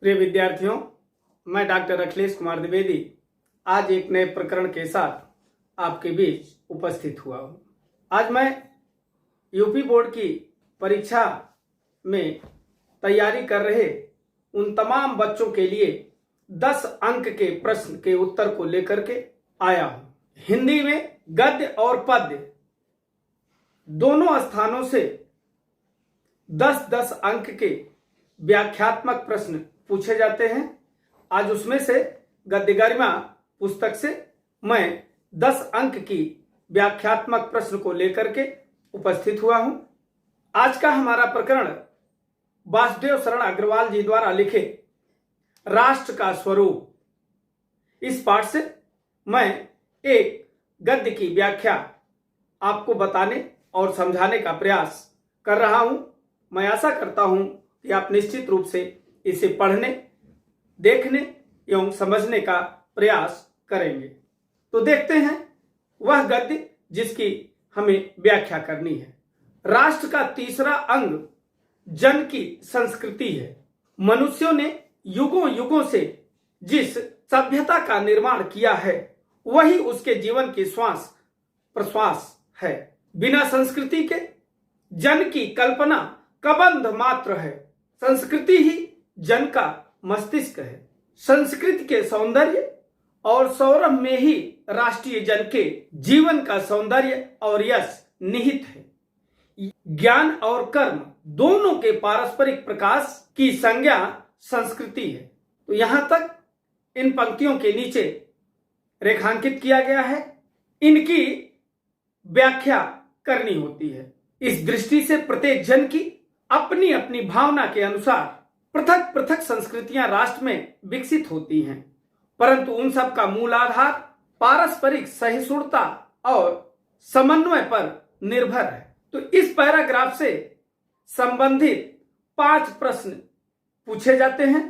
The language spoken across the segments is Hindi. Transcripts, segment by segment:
प्रिय विद्यार्थियों, मैं डॉक्टर अखिलेश कुमार द्विवेदी आज एक नए प्रकरण के साथ आपके बीच उपस्थित हुआ हूँ। आज मैं यूपी बोर्ड की परीक्षा में तैयारी कर रहे उन तमाम बच्चों के लिए 10 अंक के प्रश्न के उत्तर को लेकर के आया हूँ। हिंदी में गद्य और पद्य दोनों स्थानों से 10-10 अंक के व्याख्यात्मक प्रश्न पूछे जाते हैं। आज उसमें से गद्य गरिमा पुस्तक से मैं 10 अंक की व्याख्यात्मक प्रश्न को लेकर के उपस्थित हुआ हूं। आज का हमारा प्रकरण वासुदेव शरण अग्रवाल जी द्वारा लिखे राष्ट्र का स्वरूप। इस पाठ से मैं एक गद्य की व्याख्या आपको बताने और समझाने का प्रयास कर रहा हूं। मैं आशा करता हूं कि आप निश्चित रूप से इसे पढ़ने, देखने एवं समझने का प्रयास करेंगे। तो देखते हैं वह गद्य जिसकी हमें व्याख्या करनी है। राष्ट्र का तीसरा अंग जन की संस्कृति है। मनुष्यों ने युगों युगों से जिस सभ्यता का निर्माण किया है वही उसके जीवन की श्वास प्रश्वास है। बिना संस्कृति के जन की कल्पना कबंध मात्र है। संस्कृति ही जन का मस्तिष्क है। संस्कृति के सौंदर्य और सौरभ में ही राष्ट्रीय जन के जीवन का सौंदर्य और यश निहित है। ज्ञान और कर्म दोनों के पारस्परिक प्रकाश की संज्ञा संस्कृति है। तो यहां तक इन पंक्तियों के नीचे रेखांकित किया गया है। इनकी व्याख्या करनी होती है। इस दृष्टि से प्रत्येक जन की अपनी अपनी भावना के अनुसार पृथक पृथक संस्कृतियां राष्ट्र में विकसित होती हैं, परंतु उन सब का मूल आधार पारस्परिक सहिष्णुता और समन्वय पर निर्भर है। तो इस पैराग्राफ से संबंधित 5 प्रश्न पूछे जाते हैं।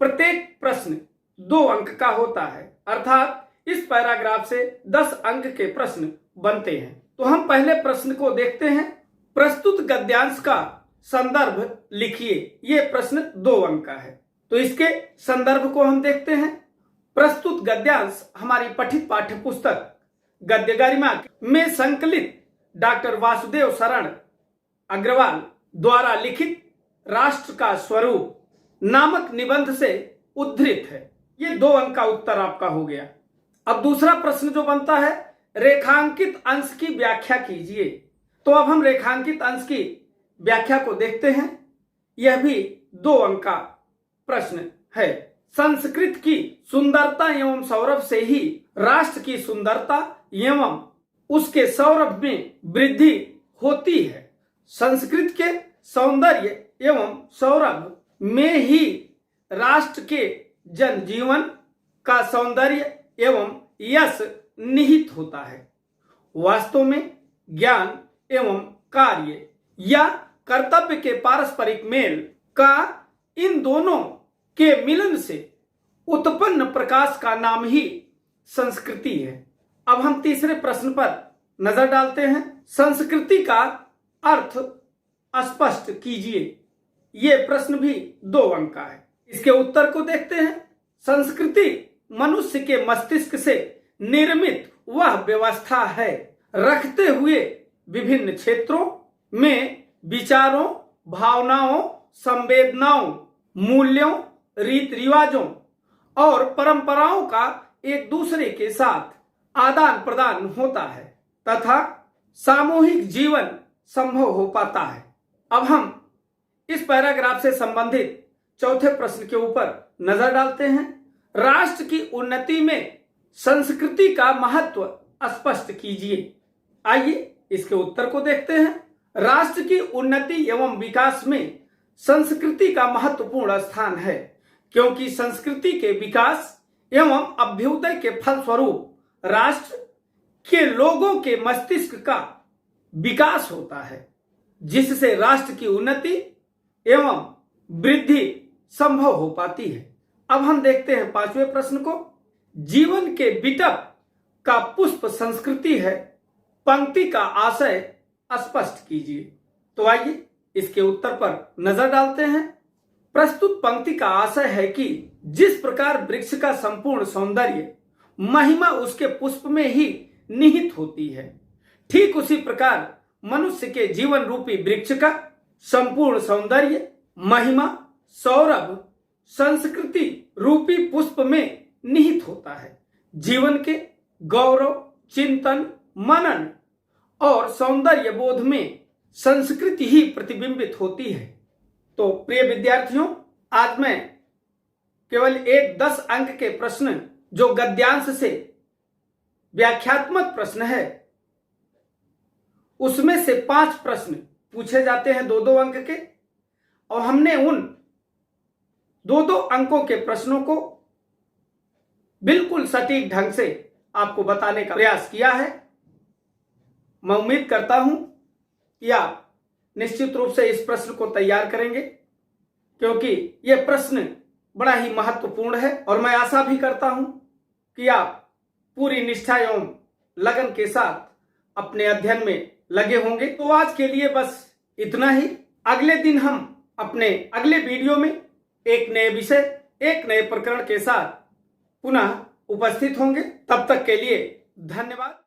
प्रत्येक प्रश्न 2 अंक का होता है, अर्थात इस पैराग्राफ से 10 अंक के प्रश्न बनते हैं। तो हम पहले प्रश्न को देखते हैं। प्रस्तुत गद्यांश का संदर्भ लिखिए। यह प्रश्न 2 अंक का है। तो इसके संदर्भ को हम देखते हैं। प्रस्तुत गद्यांश हमारी पठित पाठ्य पुस्तक गद्य गरिमा में संकलित डॉक्टर वासुदेव शरण अग्रवाल द्वारा लिखित राष्ट्र का स्वरूप नामक निबंध से उद्धृत है। ये 2 अंक का उत्तर आपका हो गया। अब दूसरा प्रश्न जो बनता है, रेखांकित अंश की व्याख्या कीजिए। तो अब हम रेखांकित अंश की व्याख्या को देखते हैं। यह भी 2 अंक का प्रश्न है। संस्कृत की सुंदरता एवं सौरभ से ही राष्ट्र की सुंदरता एवं उसके सौरभ में वृद्धि होती है। संस्कृत के सौंदर्य एवं सौरभ में ही राष्ट्र के जनजीवन का सौंदर्य एवं यश निहित होता है। वास्तव में ज्ञान एवं कार्य या कर्तव्य के पारस्परिक मेल का इन दोनों के मिलन से उत्पन्न प्रकाश का नाम ही संस्कृति है। अब हम तीसरे प्रश्न पर नजर डालते हैं। संस्कृति का अर्थ स्पष्ट कीजिए। यह प्रश्न भी 2 अंक का है। इसके उत्तर को देखते हैं। संस्कृति मनुष्य के मस्तिष्क से निर्मित वह व्यवस्था है, रखते हुए विभिन्न क्षेत्रों में विचारों, भावनाओं, संवेदनाओं, मूल्यों, रीति रिवाजों और परंपराओं का एक दूसरे के साथ आदान प्रदान होता है तथा सामूहिक जीवन संभव हो पाता है। अब हम इस पैराग्राफ से संबंधित चौथे प्रश्न के ऊपर नजर डालते हैं। राष्ट्र की उन्नति में संस्कृति का महत्व स्पष्ट कीजिए। आइए इसके उत्तर को देखते हैं। राष्ट्र की उन्नति एवं विकास में संस्कृति का महत्वपूर्ण स्थान है, क्योंकि संस्कृति के विकास एवं अभ्युदय के फलस्वरूप राष्ट्र के लोगों के मस्तिष्क का विकास होता है, जिससे राष्ट्र की उन्नति एवं वृद्धि संभव हो पाती है। अब हम देखते हैं 5वें प्रश्न को। जीवन के बिटप का पुष्प संस्कृति है, पंक्ति का आशय स्पष्ट कीजिए। तो आइए इसके उत्तर पर नजर डालते हैं। प्रस्तुत पंक्ति का आशय है कि जिस प्रकार वृक्ष का संपूर्ण सौंदर्य महिमा उसके पुष्प में ही निहित होती है, ठीक उसी प्रकार मनुष्य के जीवन रूपी वृक्ष का संपूर्ण सौंदर्य महिमा सौरभ संस्कृति रूपी पुष्प में निहित होता है। जीवन के गौरव चिंतन मनन और सौंदर्य बोध में संस्कृति ही प्रतिबिंबित होती है। तो प्रिय विद्यार्थियों, आज मैं केवल एक 10 अंक के प्रश्न जो गद्यांश से व्याख्यात्मक प्रश्न है, उसमें से 5 प्रश्न पूछे जाते हैं 2-2 अंक के, और हमने उन 2-2 अंकों के प्रश्नों को बिल्कुल सटीक ढंग से आपको बताने का प्रयास किया है। मैं उम्मीद करता हूं कि आप निश्चित रूप से इस प्रश्न को तैयार करेंगे, क्योंकि यह प्रश्न बड़ा ही महत्वपूर्ण है और मैं आशा भी करता हूं कि आप पूरी निष्ठा एवं लगन के साथ अपने अध्ययन में लगे होंगे। तो आज के लिए बस इतना ही। अगले दिन हम अपने अगले वीडियो में एक नए विषय एक नए प्रकरण के साथ पुनः उपस्थित होंगे। तब तक के लिए धन्यवाद।